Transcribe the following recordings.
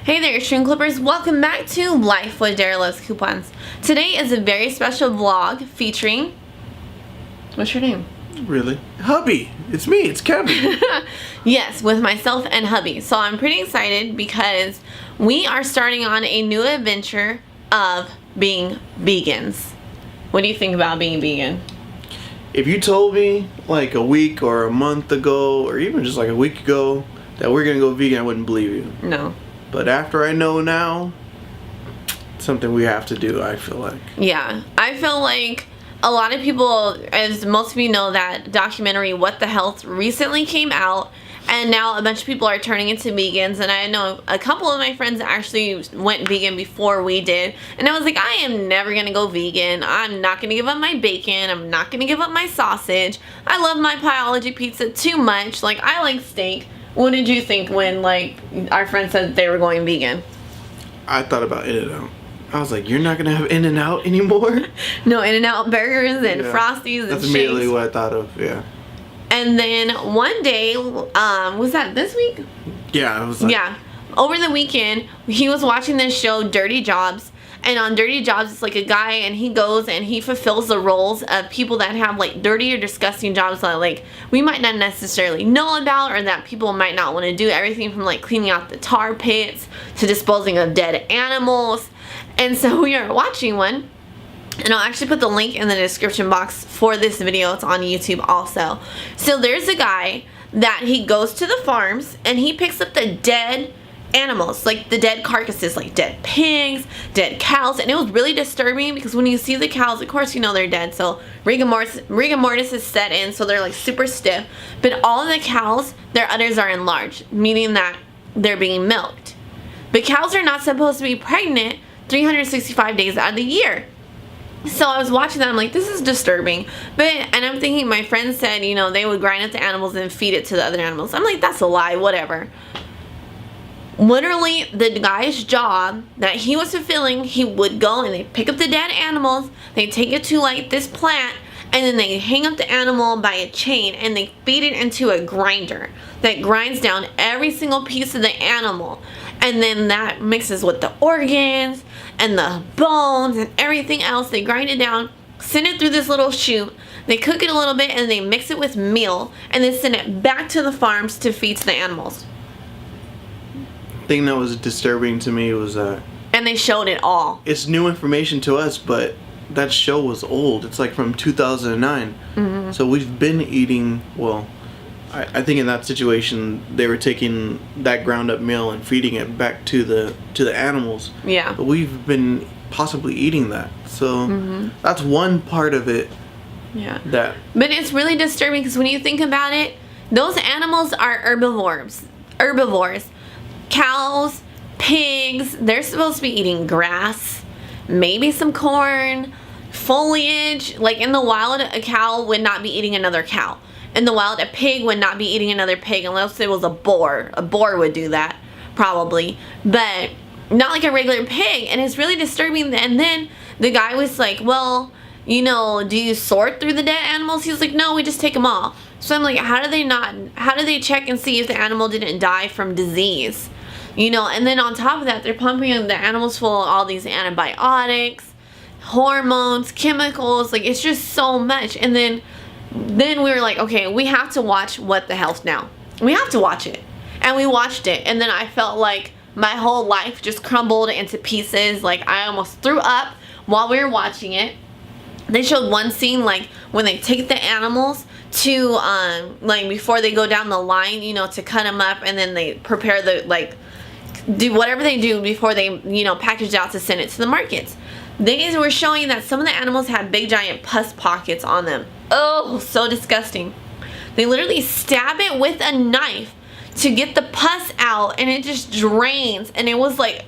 Hey there, Stream Clippers. Welcome back to Life with Dara Loves Coupons. Today is a very special vlog featuring... What's your name? Really? Hubby! It's me, it's Kevin. Yes, with myself and hubby. So I'm pretty excited because we are starting on a new adventure of being vegans. What do you think about being vegan? If you told me like a week or a month ago, or even just like a week ago, that we're gonna go vegan, I wouldn't believe you. No. But after I know now, it's something we have to do, I feel like. Yeah, I feel like a lot of people, as most of you know, that documentary What the Health recently came out, and now a bunch of people are turning into vegans, and I know a couple of my friends actually went vegan before we did, and I was like, I am never gonna go vegan. I'm not gonna give up my bacon. I'm not gonna give up my sausage. I love my Biology pizza too much. Like, I like steak. What did you think when, like, our friends said they were going vegan? I thought about In-N-Out. I was like, you're not gonna have In-N-Out anymore? No, In-N-Out burgers and Frosties and That's shakes. immediately what I thought of, yeah. And then one day, was that this week? Yeah, it was like... Yeah. Over the weekend, he was watching this show, Dirty Jobs. And on Dirty Jobs, it's like a guy, and he goes and he fulfills the roles of people that have like dirty or disgusting jobs that like we might not necessarily know about, or that people might not want to do. Everything from like cleaning out the tar pits to disposing of dead animals. And so we are watching one. And I'll actually put the link in the description box for this video. It's on YouTube also. So there's a guy that he goes to the farms and he picks up the dead animals, like the dead carcasses, like dead pigs, dead cows. And it was really disturbing because when you see the cows, of course you know they're dead, so rigor mortis is set in, so they're like super stiff. But all of the cows, their udders are enlarged, meaning that they're being milked. But cows are not supposed to be pregnant 365 days out of the year. So I was watching that, I'm like, this is disturbing. And I'm thinking, my friend said, you know, they would grind up the animals and feed it to the other animals. I'm like, that's a lie, whatever. Literally, the guy's job that he was fulfilling, he would go and they pick up the dead animals, they take it to like this plant, and then they hang up the animal by a chain and they feed it into a grinder that grinds down every single piece of the animal. And then that mixes with the organs and the bones and everything else. They grind it down, send it through this little chute, they cook it a little bit, and they mix it with meal, and then send it back to the farms to feed to the animals. Thing that was disturbing to me was that... And they showed it all. It's new information to us, but that show was old. It's like from 2009. Mm-hmm. So we've been eating, well, I think in that situation they were taking that ground up meal and feeding it back to the animals. Yeah. But we've been possibly eating that. So that's one part of it. Yeah. But it's really disturbing because when you think about it, those animals are herbivores. Cows, pigs, they're supposed to be eating grass, maybe some corn, foliage. Like in the wild, a cow would not be eating another cow. In the wild, a pig would not be eating another pig unless it was a boar. A boar would do that, probably. But not like a regular pig. And it's really disturbing. And then the guy was like, well, you know, do you sort through the dead animals? He was like, no, we just take them all. So I'm like, how do they check and see if the animal didn't die from disease? You know, and then on top of that, they're pumping the animals full of all these antibiotics, hormones, chemicals. Like, it's just so much. And then we were like, okay, we have to watch What the Health now. We have to watch it. And we watched it. And then I felt like my whole life just crumbled into pieces. Like, I almost threw up while we were watching it. They showed one scene, like, when they take the animals to, like, before they go down the line, you know, to cut them up. And then they prepare the, like, do whatever they do before they, you know, package it out to send it to the markets. They were showing that some of the animals had big giant pus pockets on them. Oh, so disgusting. They literally stab it with a knife to get the pus out, and it just drains. And it was like,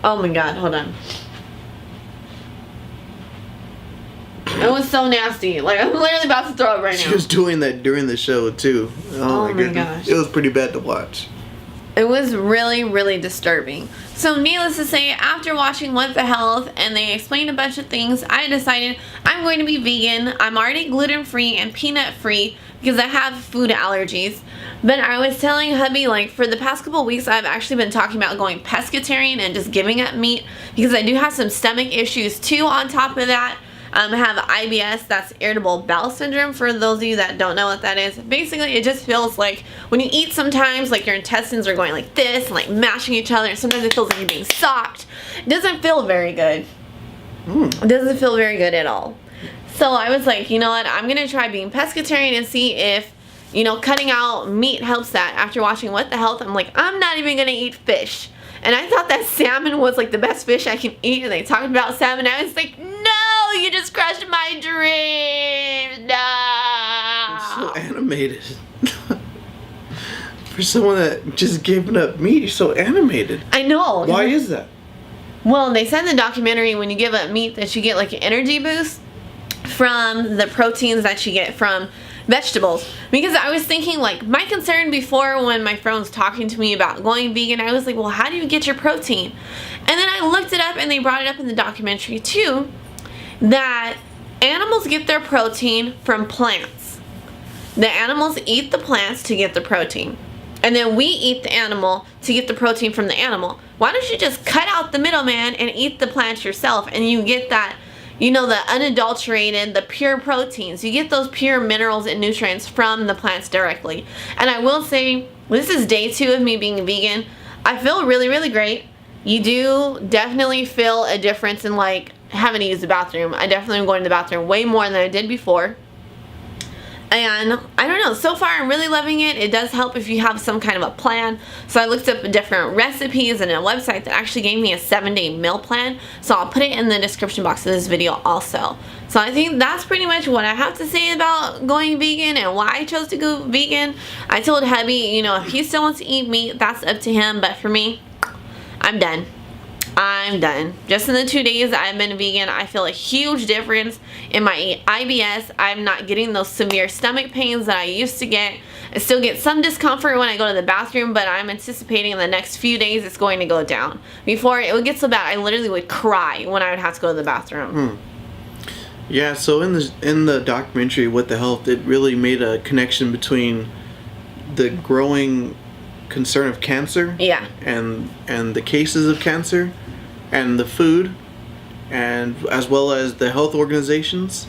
oh my god, hold on. It was so nasty. Like, I'm literally about to throw up right now. She was doing that during the show too. Oh my goodness. gosh. It was pretty bad to watch. It was really, really disturbing. So needless to say, after watching What the Health and they explained a bunch of things, I decided I'm going to be vegan. I'm already gluten-free and peanut-free because I have food allergies. But I was telling hubby, like, for the past couple of weeks, I've actually been talking about going pescatarian and just giving up meat because I do have some stomach issues too on top of that. I have IBS, that's irritable bowel syndrome, for those of you that don't know what that is. Basically, it just feels like when you eat sometimes, like your intestines are going like this, and like mashing each other, and sometimes it feels like you're being socked. It doesn't feel very good. It doesn't feel very good at all. So I was like, you know what, I'm going to try being pescatarian and see if, you know, cutting out meat helps that. After watching What the Health, I'm like, I'm not even going to eat fish. And I thought that salmon was like the best fish I can eat, and they talked about salmon. I was like, no, you just crushed my dreams. No. You're so animated. For someone that just given up meat, you're so animated. I know. Why is that? Well, they said in the documentary when you give up meat that you get like an energy boost from the proteins that you get from vegetables. Because I was thinking, like, my concern before when my friend was talking to me about going vegan, I was like, well, how do you get your protein? And then I looked it up, and they brought it up in the documentary too, that animals get their protein from plants. The animals eat the plants to get the protein. And then we eat the animal to get the protein from the animal. Why don't you just cut out the middleman and eat the plants yourself, and you get that, you know, the unadulterated, the pure proteins. You get those pure minerals and nutrients from the plants directly. And I will say, this is day 2 of me being vegan. I feel really, really great. You do definitely feel a difference in, like, having to use the bathroom. I definitely am going to the bathroom way more than I did before. And I don't know, so far I'm really loving it. It does help if you have some kind of a plan. So I looked up different recipes and a website that actually gave me a 7-day meal plan. So I'll put it in the description box of this video also. So I think that's pretty much what I have to say about going vegan and why I chose to go vegan. I told hubby, you know, if he still wants to eat meat, that's up to him. But for me, I'm done. I'm done. Just in the 2 days I've been vegan, I feel a huge difference in my IBS. I'm not getting those severe stomach pains that I used to get. I still get some discomfort when I go to the bathroom, but I'm anticipating in the next few days it's going to go down. Before it would get so bad, I literally would cry when I would have to go to the bathroom. Yeah, so in the documentary What the Health, it really made a connection between the growing concern of cancer, yeah, and the cases of cancer, and the food, and as well as the health organizations,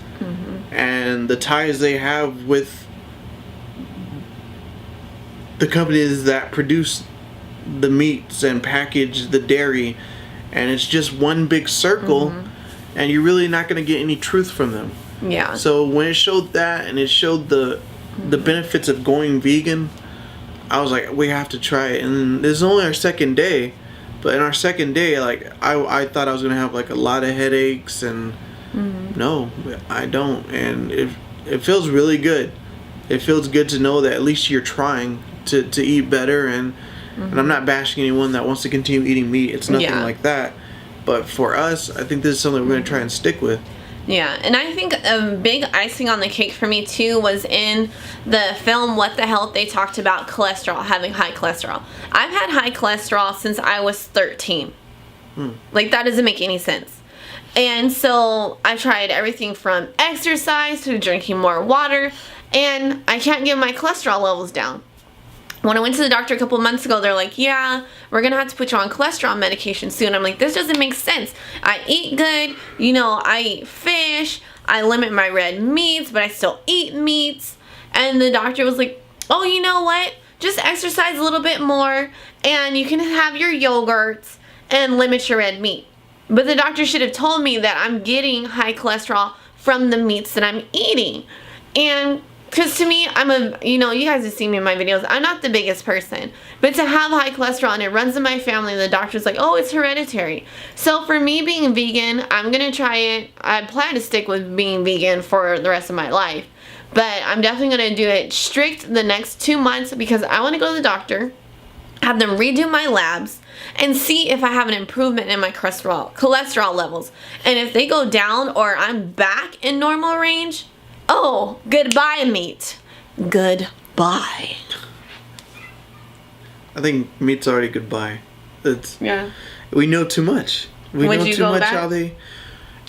and the ties they have with the companies that produce the meats and package the dairy, and it's just one big circle, and you're really not going to get any truth from them. Yeah. So when it showed that, and it showed the benefits of going vegan, I was like, we have to try it. And this is only our 2nd day, but in our 2nd day, like, I thought I was gonna have like a lot of headaches, and no, I don't. And it feels really good. It feels good to know that at least you're trying to eat better, and I'm not bashing anyone that wants to continue eating meat. It's nothing like that. But for us, I think this is something we're gonna try and stick with. Yeah, and I think a big icing on the cake for me too was in the film What the Health. They talked about cholesterol, having high cholesterol. I've had high cholesterol since I was 13. Like, that doesn't make any sense. And so I tried everything from exercise to drinking more water, and I can't get my cholesterol levels down. When I went to the doctor a couple months ago, they're like, yeah, we're going to have to put you on cholesterol medication soon. I'm like, this doesn't make sense. I eat good. You know, I eat fish. I limit my red meats, but I still eat meats. And the doctor was like, oh, you know what? Just exercise a little bit more, and you can have your yogurts and limit your red meat. But the doctor should have told me that I'm getting high cholesterol from the meats that I'm eating. And because to me, you know, you guys have seen me in my videos, I'm not the biggest person. But to have high cholesterol and it runs in my family, the doctor's like, oh, it's hereditary. So for me being vegan, I'm going to try it. I plan to stick with being vegan for the rest of my life. But I'm definitely going to do it strict the next 2 months because I want to go to the doctor, have them redo my labs, and see if I have an improvement in my cholesterol levels. And if they go down or I'm back in normal range, oh, goodbye meat. Goodbye. I think meat's already goodbye. It's Yeah. we know too much. We Would know you too go much back? how they.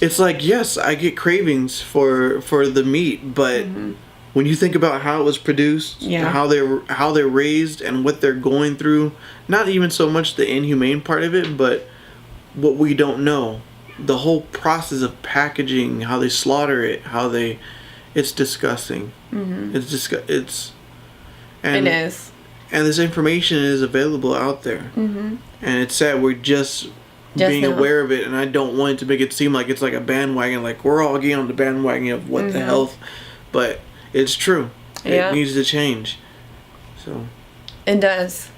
It's like, yes, I get cravings for the meat, but when you think about how it was produced, Yeah. how they're raised, and what they're going through, not even so much the inhumane part of it, but what we don't know, the whole process of packaging, how they slaughter it, it's disgusting. It's and It is. and this information is available out there, and it's sad we're just being now. aware of it, and I don't want to make it seem like it's like a bandwagon, like we're all getting on the bandwagon of what the health, but it's true. Yeah. It needs to change. So It does.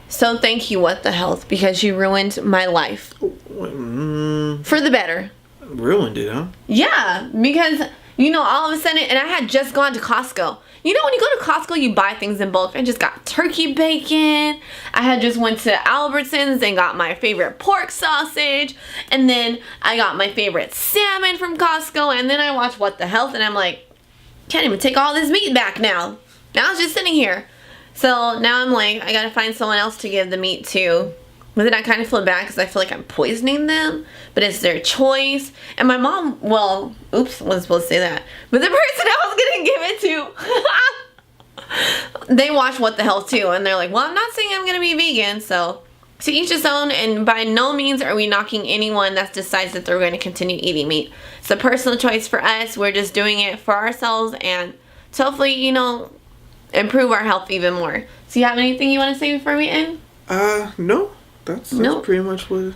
So thank you, What the Health, because you ruined my life for the better. ruined it, huh? Yeah, because all of a sudden, and I had just gone to Costco. You know, when you go to Costco, you buy things in bulk. I just got turkey bacon. I had just went to Albertsons and got my favorite pork sausage. And then I got my favorite salmon from Costco. And then I watched What the Health, and I'm like, can't even take all this meat back now. Now it's just sitting here. So now I'm like, I gotta find someone else to give the meat to. But then I kind of feel bad because I feel like I'm poisoning them. But it's their choice. And my mom, well, oops, wasn't supposed to say that. But the person I was gonna give it to, they watch What the Health too. And they're like, well, I'm not saying I'm gonna be vegan. So to each his own. And by no means are we knocking anyone that decides that they're going to continue eating meat. It's a personal choice for us. We're just doing it for ourselves and to hopefully, improve our health even more. So you have anything you want to say before we end? No. That's pretty much what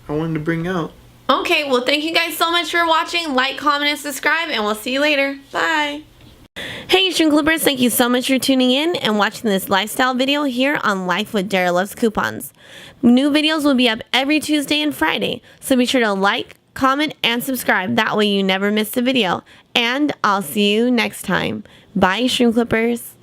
I wanted to bring out. Okay, well, thank you guys so much for watching. Like, comment, and subscribe, and we'll see you later. Bye. Hey, Stream Clippers, thank you so much for tuning in and watching this lifestyle video here on Life with Dara Loves Coupons. New videos will be up every Tuesday and Friday, so be sure to like, comment, and subscribe. That way you never miss a video. And I'll see you next time. Bye, Stream Clippers.